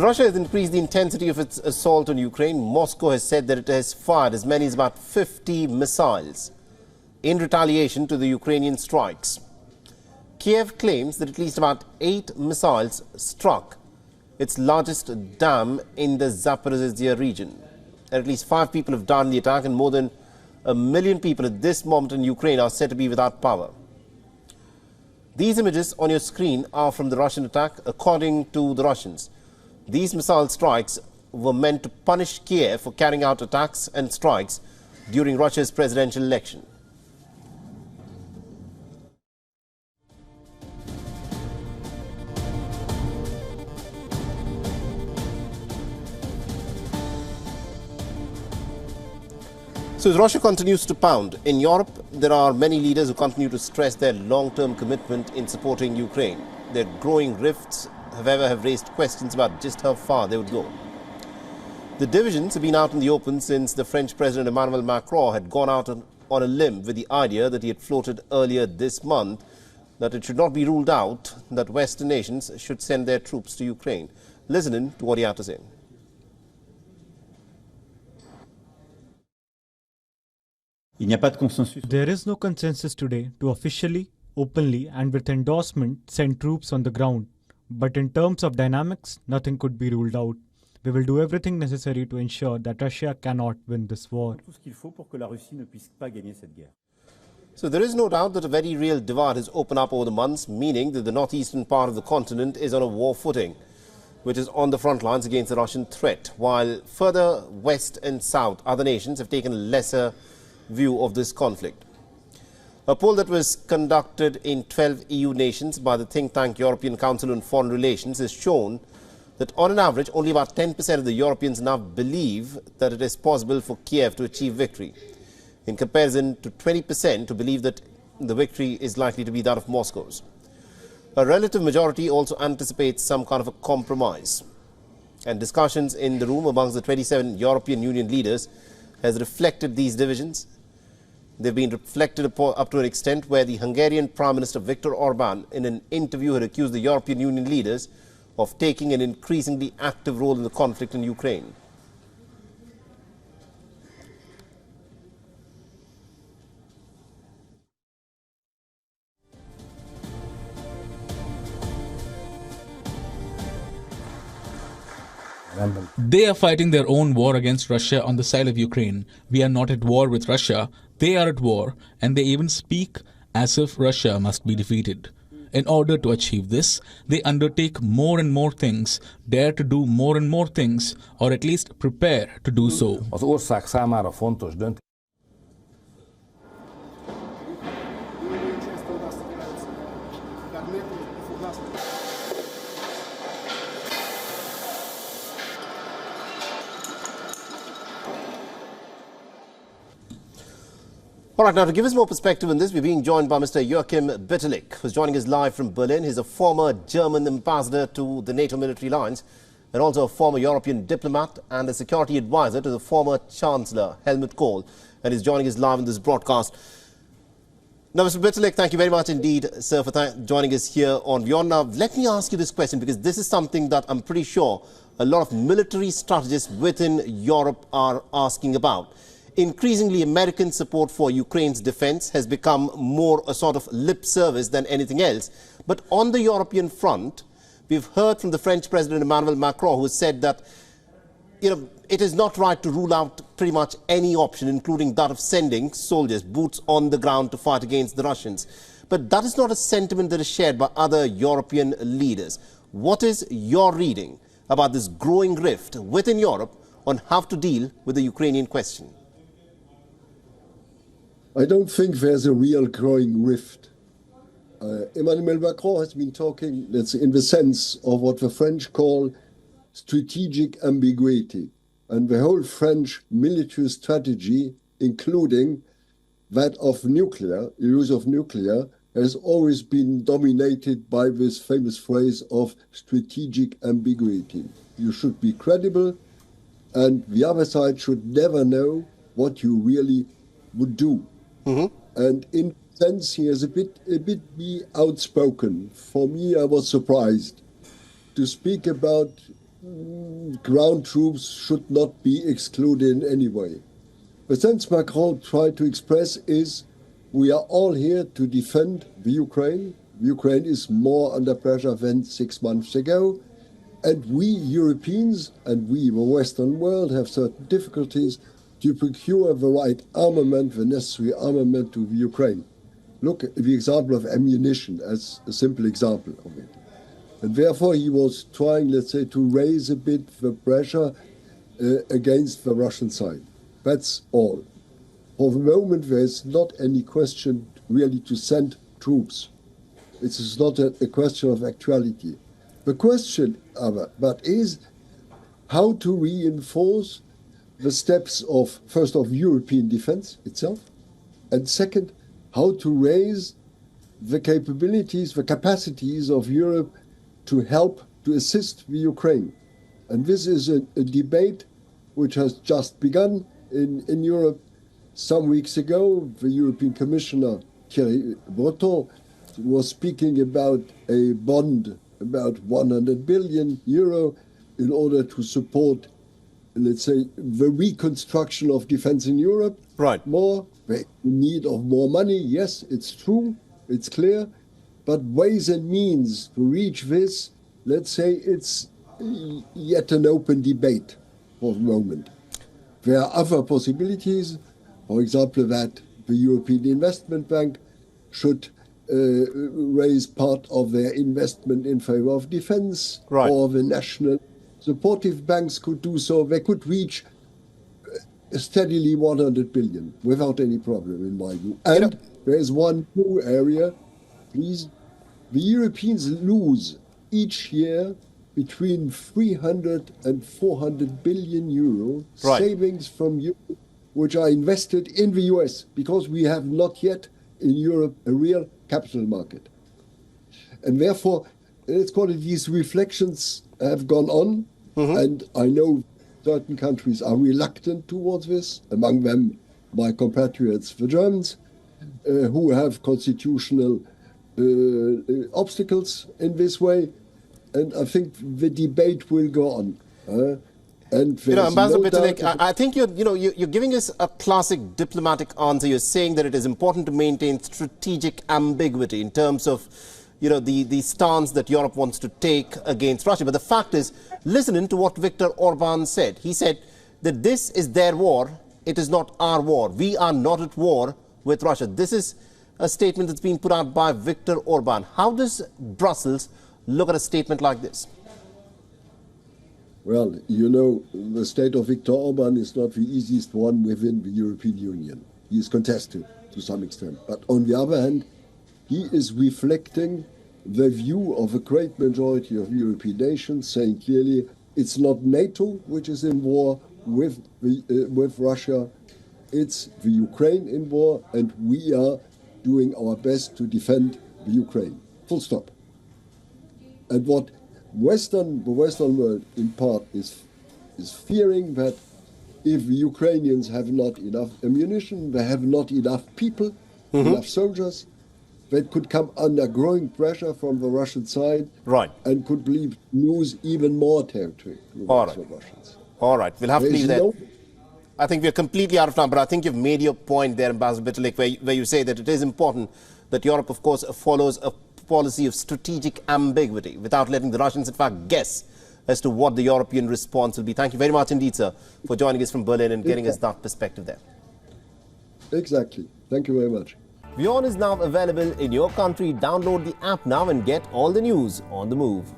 Russia has increased the intensity of its assault on Ukraine. Moscow has said that it has fired as many as about 50 missiles in retaliation to the Ukrainian strikes. Kiev claims that at least about 8 missiles struck its largest dam in the Zaporizhzhia region. At least 5 people have died in the attack, and more than 1 million people at this moment in Ukraine are said to be without power. These images on your screen are from the Russian attack. According to the Russians, these missile strikes were meant to punish Kiev for carrying out attacks and strikes during Russia's presidential election. So as Russia continues to pound, in Europe there are many leaders who continue to stress their long-term commitment in supporting Ukraine. Their growing rifts, however, have raised questions about just how far they would go. The divisions have been out in the open since the French President Emmanuel Macron had gone out on a limb with the idea that he had floated earlier this month that it should not be ruled out that Western nations should send their troops to Ukraine. Listen in to what he had to say. There is no consensus today to officially, openly and with endorsement send troops on the ground. But in terms of dynamics, nothing could be ruled out. We will do everything necessary to ensure that Russia cannot win this war. So there is no doubt that a very real divide has opened up over the months, meaning that the northeastern part of the continent is on a war footing, which is on the front lines against the Russian threat, while further west and south, other nations have taken a lesser view of this conflict. A poll that was conducted in 12 EU nations by the think tank European Council on Foreign Relations has shown that on an average only about 10% of the Europeans now believe that it is possible for Kiev to achieve victory, in comparison to 20% who believe that the victory is likely to be that of Moscow's. A relative majority also anticipates some kind of a compromise, and discussions in the room amongst the 27 European Union leaders has reflected these divisions. They've been reflected up to an extent where the Hungarian Prime Minister Viktor Orban in an interview had accused the European Union leaders of taking an increasingly active role in the conflict in Ukraine. They are fighting their own war against Russia on the side of Ukraine. We are not at war with Russia. They are at war, and they even speak as if Russia must be defeated. In order to achieve this, they undertake more and more things, dare to do more and more things, or at least prepare to do so. Az ország számára fontos döntés. All right, now to give us more perspective on this, we're being joined by Mr. Joachim Bitterlich, who's joining us live from Berlin. He's a former German ambassador to the NATO military lines and also a former European diplomat and a security advisor to the former Chancellor Helmut Kohl, and he's joining us live in this broadcast. Now, Mr. Bitterlich, thank you very much indeed, sir, for joining us here on WION. Now, let me ask you this question, because this is something that I'm pretty sure a lot of military strategists within Europe are asking about. Increasingly, American support for Ukraine's defense has become more a sort of lip service than anything else. But on the European front, we've heard from the French President Emmanuel Macron, who said that, it is not right to rule out pretty much any option, including that of sending soldiers, boots on the ground to fight against the Russians. But that is not a sentiment that is shared by other European leaders. What is your reading about this growing rift within Europe on how to deal with the Ukrainian question? I don't think there's a real growing rift. Emmanuel Macron has been talking, let's say, in the sense of what the French call strategic ambiguity. And the whole French military strategy, including that of nuclear, use of nuclear, has always been dominated by this famous phrase of strategic ambiguity. You should be credible, and the other side should never know what you really would do. And in a sense, he is a bit outspoken. For me, I was surprised to speak about ground troops should not be excluded in any way. The sense Macron tried to express is we are all here to defend the Ukraine. Ukraine is more under pressure than 6 months ago. And we Europeans and we, the Western world, have certain difficulties to procure the right armament, the necessary armament to the Ukraine. Look at the example of ammunition as a simple example of it. And therefore he was trying, let's say, to raise a bit the pressure against the Russian side. That's all. For the moment, there is not any question really to send troops. It is not a question of actuality. The question, but is how to reinforce the steps of, first of European defense itself, and second, how to raise the capabilities, the capacities of Europe to help, to assist the Ukraine. And this is a debate which has just begun in Europe. Some weeks ago, the European Commissioner, Thierry Breton, was speaking about a bond, about 100 billion euro, in order to support, let's say, the reconstruction of defense in Europe. Right. More, the need of more money, yes, it's true, it's clear, but ways and means to reach this, let's say, it's yet an open debate for the moment. There are other possibilities, for example, that the European Investment Bank should raise part of their investment in favor of defense, right, or the national supportive banks could do so. They could reach steadily 100 billion without any problem, in my view. And there is one new area, please. The Europeans lose each year between 300 and 400 billion euro savings from Europe, which are invested in the US, because we have not yet in Europe a real capital market. And therefore, let's call it, these reflections have gone on, and I know certain countries are reluctant towards this, among them my compatriots, the Germans, who have constitutional obstacles in this way, and I think the debate will go on. And Ambassador Bitterlich, I think you're giving us a classic diplomatic answer. You're saying that it is important to maintain strategic ambiguity in terms of the stance that Europe wants to take against Russia. But the fact is, listening to what Viktor Orban said, he said that this is their war, it is not our war. We are not at war with Russia. This is a statement that's been put out by Viktor Orban. How does Brussels look at a statement like this? Well, the state of Viktor Orban is not the easiest one within the European Union. He is contested to some extent. But on the other hand, he is reflecting the view of a great majority of European nations, saying clearly it's not NATO which is in war with Russia, it's the Ukraine in war, and we are doing our best to defend the Ukraine. Full stop. And what the Western world in part is fearing that if the Ukrainians have not enough ammunition, they have not enough people, enough soldiers, that could come under growing pressure from the Russian side, and could lose even more territory to the Russians. All right, we'll have to leave that. I think we're completely out of time, but I think you've made your point there, Ambassador Bitterlich, where you say that it is important that Europe, of course, follows a policy of strategic ambiguity without letting the Russians, in fact, guess as to what the European response will be. Thank you very much indeed, sir, for joining us from Berlin and getting us that perspective there. Exactly. Thank you very much. WION is now available in your country. Download the app now and get all the news on the move.